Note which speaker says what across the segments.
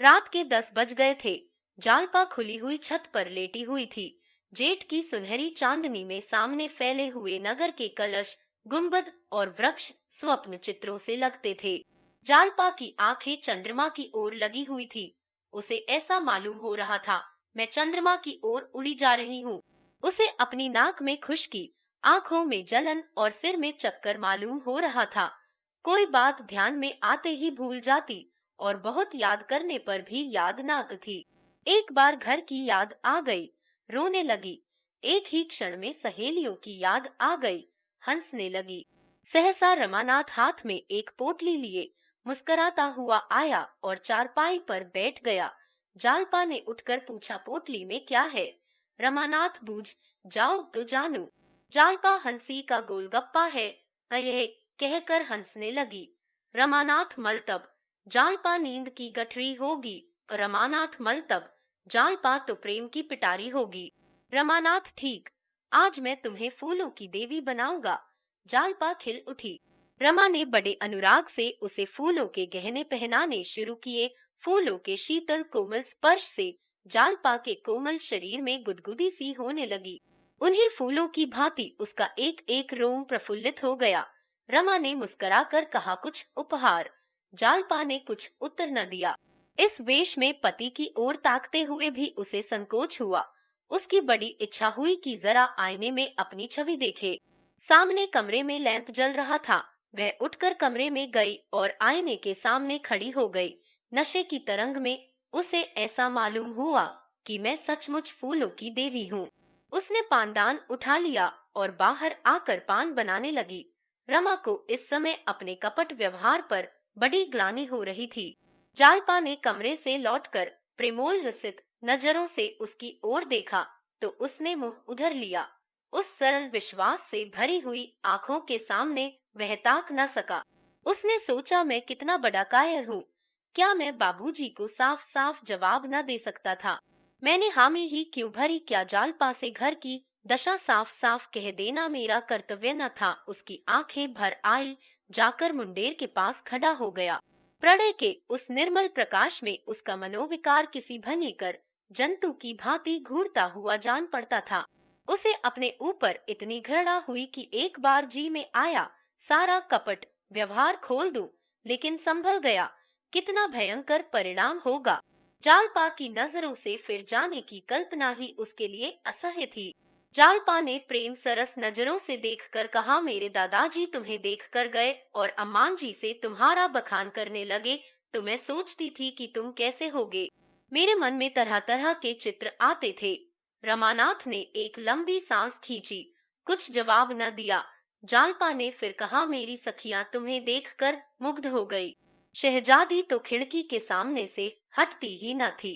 Speaker 1: रात के 10 बज गए थे। जालपा खुली हुई छत पर लेटी हुई थी। जेठ की सुनहरी चांदनी में सामने फैले हुए नगर के कलश, गुंबद और वृक्ष स्वप्न चित्रों से लगते थे। जालपा की आंखें चंद्रमा की ओर लगी हुई थी। उसे ऐसा मालूम हो रहा था, मैं चंद्रमा की ओर उड़ी जा रही हूँ। उसे अपनी नाक में खुश्की, आंखों में जलन और सिर में चक्कर मालूम हो रहा था। कोई बात ध्यान में आते ही भूल जाती और बहुत याद करने पर भी याद ना थी। एक बार घर की याद आ गई, रोने लगी। एक ही क्षण में सहेलियों की याद आ गई, हंसने लगी। सहसा रमानाथ हाथ में एक पोटली लिए मुस्कुराता हुआ आया और चारपाई पर बैठ गया। जालपा ने उठकर पूछा, पोटली में क्या है? रमानाथ बूझ जाओ तो जानू। जालपा हंसी का गोलगप्पा है, यह कहकर हंसने लगी। रमानाथ मलतब जालपा नींद की गठरी होगी। रमानाथ मलतब जालपा तो प्रेम की पिटारी होगी। रमानाथ ठीक, आज मैं तुम्हें फूलों की देवी बनाऊंगा। जालपा खिल उठी। रमा ने बड़े अनुराग से उसे फूलों के गहने पहनाने शुरू किए। फूलों के शीतल कोमल स्पर्श से जालपा के कोमल शरीर में गुदगुदी सी होने लगी। उन्हीं फूलों की भांति उसका एक एक रोम प्रफुल्लित हो गया। रमा ने मुस्कुराकर कहा, कुछ उपहार? जालपा ने कुछ उत्तर न दिया। इस वेश में पति की ओर ताकते हुए भी उसे संकोच हुआ। उसकी बड़ी इच्छा हुई कि जरा आईने में अपनी छवि देखे। सामने कमरे में लैंप जल रहा था। वह उठकर कमरे में गई और आईने के सामने खड़ी हो गई। नशे की तरंग में उसे ऐसा मालूम हुआ कि मैं सचमुच फूलों की देवी हूँ। उसने पानदान उठा लिया और बाहर आकर पान बनाने लगी। रमा को इस समय अपने कपट व्यवहार पर बड़ी ग्लानि हो रही थी। जालपा ने कमरे से लौटकर प्रेमोल रसित नजरों से उसकी ओर देखा तो उसने मुंह उधर लिया। उस सरल विश्वास से भरी हुई आंखों के सामने वह ताक न सका। उसने सोचा, मैं कितना बड़ा कायर हूँ। क्या मैं बाबूजी को साफ साफ जवाब न दे सकता था? मैंने हामी ही क्यों भरी? क्या जालपा से घर की दशा साफ साफ कह देना मेरा कर्तव्य न था? उसकी आंखें भर आई। जाकर मुंडेर के पास खड़ा हो गया। प्रणय के उस निर्मल प्रकाश में उसका मनोविकार किसी भयंकर जंतु की भांति घूरता हुआ जान पड़ता था। उसे अपने ऊपर इतनी घृणा हुई कि एक बार जी में आया, सारा कपट व्यवहार खोल दूं, लेकिन संभल गया। कितना भयंकर परिणाम होगा। जालपा की नजरों से फिर जाने की कल्पना ही उसके लिए असह्य थी। जालपा ने प्रेम सरस नजरों से देखकर कहा, मेरे दादाजी तुम्हें देखकर गए और अम्मान जी से तुम्हारा बखान करने लगे, तो मैं सोचती थी कि तुम कैसे होगे। मेरे मन में तरह तरह के चित्र आते थे। रमानाथ ने एक लंबी सांस खींची, कुछ जवाब न दिया। जालपा ने फिर कहा, मेरी सखियां तुम्हें देखकर मुग्ध हो गई। शहजादी तो खिड़की के सामने से हटती ही न थी।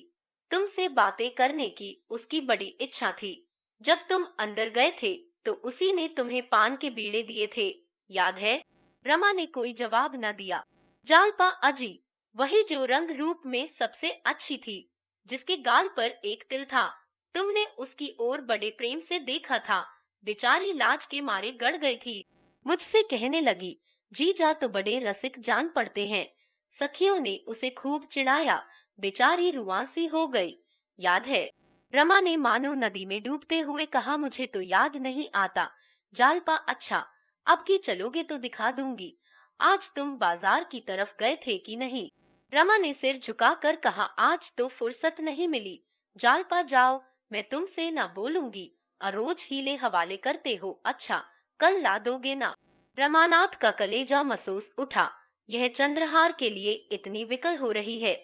Speaker 1: तुमसे बातें करने की उसकी बड़ी इच्छा थी। जब तुम अंदर गए थे तो उसी ने तुम्हें पान के बीड़े दिए थे, याद है? रमा ने कोई जवाब न दिया। जालपा अजी, वही जो रंग रूप में सबसे अच्छी थी, जिसके गाल पर एक तिल था। तुमने उसकी ओर बड़े प्रेम से देखा था। बेचारी लाज के मारे गड़ गई थी। मुझसे कहने लगी, जीजा तो बड़े रसिक जान पड़ते हैं। सखियों ने उसे खूब चिढ़ाया। बेचारी रुआंसी हो गई, याद है? रमा ने मानो नदी में डूबते हुए कहा, मुझे तो याद नहीं आता। जालपा, अच्छा, अब की चलोगे तो दिखा दूंगी। आज तुम बाजार की तरफ गए थे कि नहीं? रमा ने सिर झुकाकर कहा, आज तो फुर्सत नहीं मिली। जालपा, जाओ, मैं तुमसे ना बोलूंगी। रोज हीले हवाले करते हो। अच्छा, कल ला दोगे ना? रमानाथ का कलेजा महसूस उठा। यह चंद्रहार के लिए इतनी विकल हो रही है।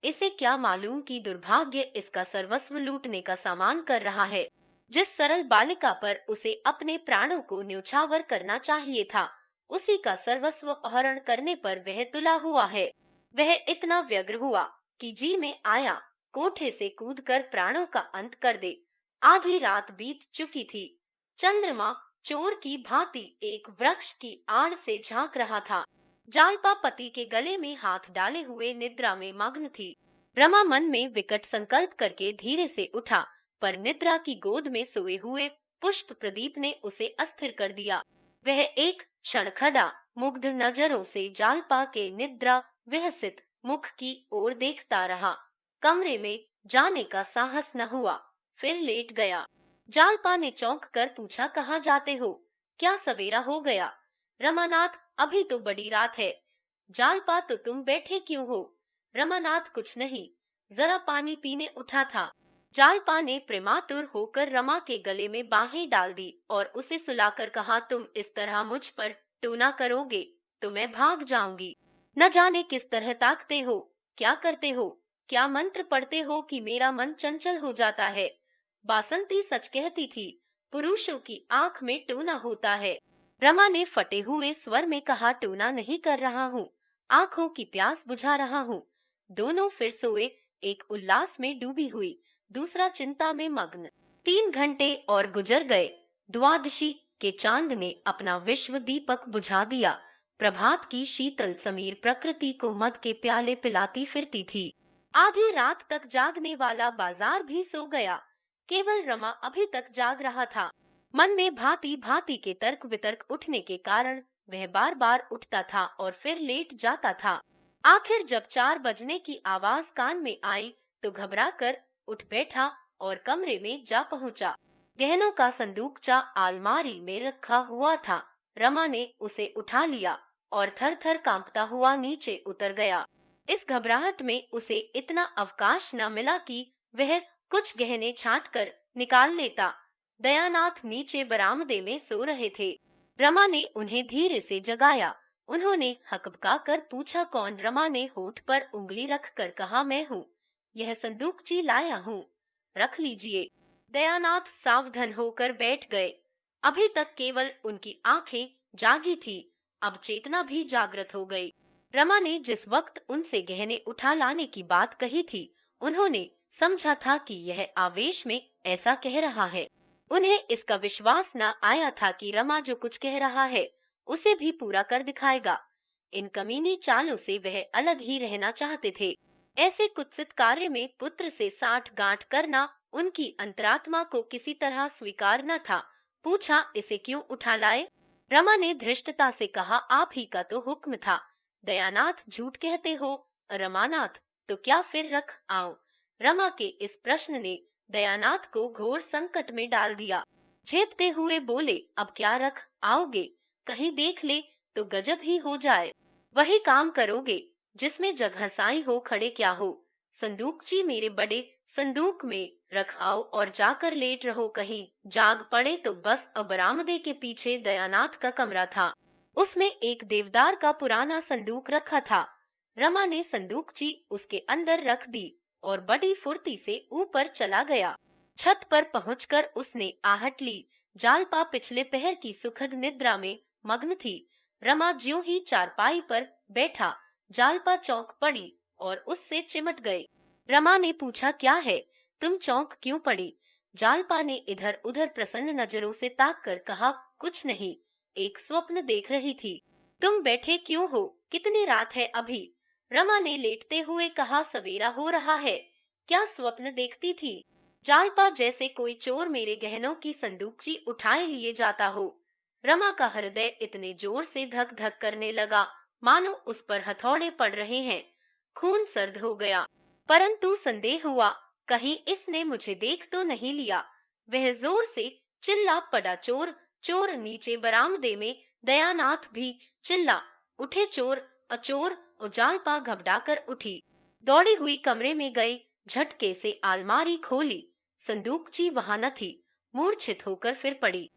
Speaker 1: इसे क्या मालूम कि दुर्भाग्य इसका सर्वस्व लूटने का सामान कर रहा है। जिस सरल बालिका पर उसे अपने प्राणों को न्यौछावर करना चाहिए था, उसी का सर्वस्व अपहरण करने पर वह तुला हुआ है। वह इतना व्यग्र हुआ कि जी में आया कोठे से कूदकर प्राणों का अंत कर दे। आधी रात बीत चुकी थी। चंद्रमा चोर की भांति एक वृक्ष की आड़ से झांक रहा था। जालपा पति के गले में हाथ डाले हुए निद्रा में मग्न थी। रमा मन में विकट संकल्प करके धीरे से उठा, पर निद्रा की गोद में सोए हुए पुष्प प्रदीप ने उसे अस्थिर कर दिया। वह एक क्षण खड़ा मुग्ध नजरों से जालपा के निद्रा विहसित मुख की ओर देखता रहा। कमरे में जाने का साहस न हुआ, फिर लेट गया। जालपा ने चौंक कर पूछा, कहाँ जाते हो? क्या सवेरा हो गया? रमानाथ, अभी तो बड़ी रात है। जालपा, तो तुम बैठे क्यों हो? रमानाथ, कुछ नहीं, जरा पानी पीने उठा था। जालपा ने प्रेमातुर होकर रमा के गले में बाहें डाल दी और उसे सुलाकर कहा, तुम इस तरह मुझ पर टूना करोगे तो मैं भाग जाऊंगी। न जाने किस तरह ताकते हो, क्या करते हो, क्या मंत्र पढ़ते हो कि मेरा मन चंचल हो जाता है। बासंती सच कहती थी, पुरुषों की आंख में टूना होता है। रमा ने फटे हुए स्वर में कहा, टूना नहीं कर रहा हूँ, आंखों की प्यास बुझा रहा हूँ। दोनों फिर सोए, एक उल्लास में डूबी हुई, दूसरा चिंता में मग्न। 3 घंटे और गुजर गए। द्वादशी के चांद ने अपना विश्व दीपक बुझा दिया। प्रभात की शीतल समीर प्रकृति को मद के प्याले पिलाती फिरती थी। आधी रात तक जागने वाला बाजार भी सो गया, केवल रमा अभी तक जाग रहा था। मन में भांति भांति के तर्क वितर्क उठने के कारण वह बार बार उठता था और फिर लेट जाता था। आखिर जब 4 बजने की आवाज कान में आई तो घबरा कर उठ बैठा और कमरे में जा पहुंचा। गहनों का संदूकचा अलमारी में रखा हुआ था। रमा ने उसे उठा लिया और थर थर कांपता हुआ नीचे उतर गया। इस घबराहट में उसे इतना अवकाश न मिला कि वह कुछ गहने छांट कर निकाल लेता। दयानाथ नीचे बरामदे में सो रहे थे। रमा ने उन्हें धीरे से जगाया। उन्होंने हकबका कर पूछा, कौन? रमा ने होठ पर उंगली रखकर कहा, मैं हूँ, यह संदूकची लाया हूँ, रख लीजिए। दयानाथ सावधान होकर बैठ गए। अभी तक केवल उनकी आंखें जागी थी, अब चेतना भी जागृत हो गई। रमा ने जिस वक्त उनसे गहने उठा लाने की बात कही थी, उन्होंने समझा था कि यह आवेश में ऐसा कह रहा है। उन्हें इसका विश्वास न आया था कि रमा जो कुछ कह रहा है उसे भी पूरा कर दिखाएगा। इन कमीनी चालों से वह अलग ही रहना चाहते थे। ऐसे कुत्सित कार्य में पुत्र से साठ गांठ करना उनकी अंतरात्मा को किसी तरह स्वीकार न था। पूछा, इसे क्यों उठा लाए? रमा ने धृष्टता से कहा, आप ही का तो हुक्म था। दयानाथ, झूठ कहते हो। रमानाथ, तो क्या फिर रख आओ? रमा के इस प्रश्न ने दयानाथ को घोर संकट में डाल दिया। झेपते हुए बोले, अब क्या रख आओगे? कहीं देख ले तो गजब ही हो जाए। वही काम करोगे जिसमें जगहसाई हो खड़े क्या हो। संदूकची मेरे बड़े संदूक में रख आओ और जाकर लेट रहो, कहीं जाग पड़े तो बस। अब बरामदे के पीछे दयानाथ का कमरा था, उसमें एक देवदार का पुराना संदूक रखा था। रमा ने संदूकची उसके अंदर रख दी और बड़ी फुर्ती से ऊपर चला गया। छत पर पहुंचकर उसने आहट ली। जालपा पिछले पहर की सुखद निद्रा में मग्न थी। रमा ज्यों ही चारपाई पर बैठा, जालपा चौंक पड़ी और उससे चिमट गई। रमा ने पूछा, क्या है, तुम चौंक क्यों पड़ी? जालपा ने इधर उधर प्रसन्न नजरों से ताक कर कहा, कुछ नहीं, एक स्वप्न देख रही थी। तुम बैठे क्यों हो? कितनी रात है अभी? रमा ने लेटते हुए कहा, सवेरा हो रहा है। क्या स्वप्न देखती थी? जालपा, जैसे कोई चोर मेरे गहनों की संदूकची उठाए लिए जाता हो। रमा का हृदय इतने जोर से धक धक करने लगा मानो उस पर हथौड़े पड़ रहे हैं। खून सर्द हो गया, परंतु संदेह हुआ, कहीं इसने मुझे देख तो नहीं लिया। वह जोर से चिल्ला पड़ा, चोर चोर! नीचे बरामदे में दयानाथ भी चिल्ला उठे, चोर अचोर! जालपा घबराकर उठी, दौड़ी हुई कमरे में गई, झटके से अलमारी खोली, संदूकची वहां न थी। मूर्छित होकर फिर पड़ी।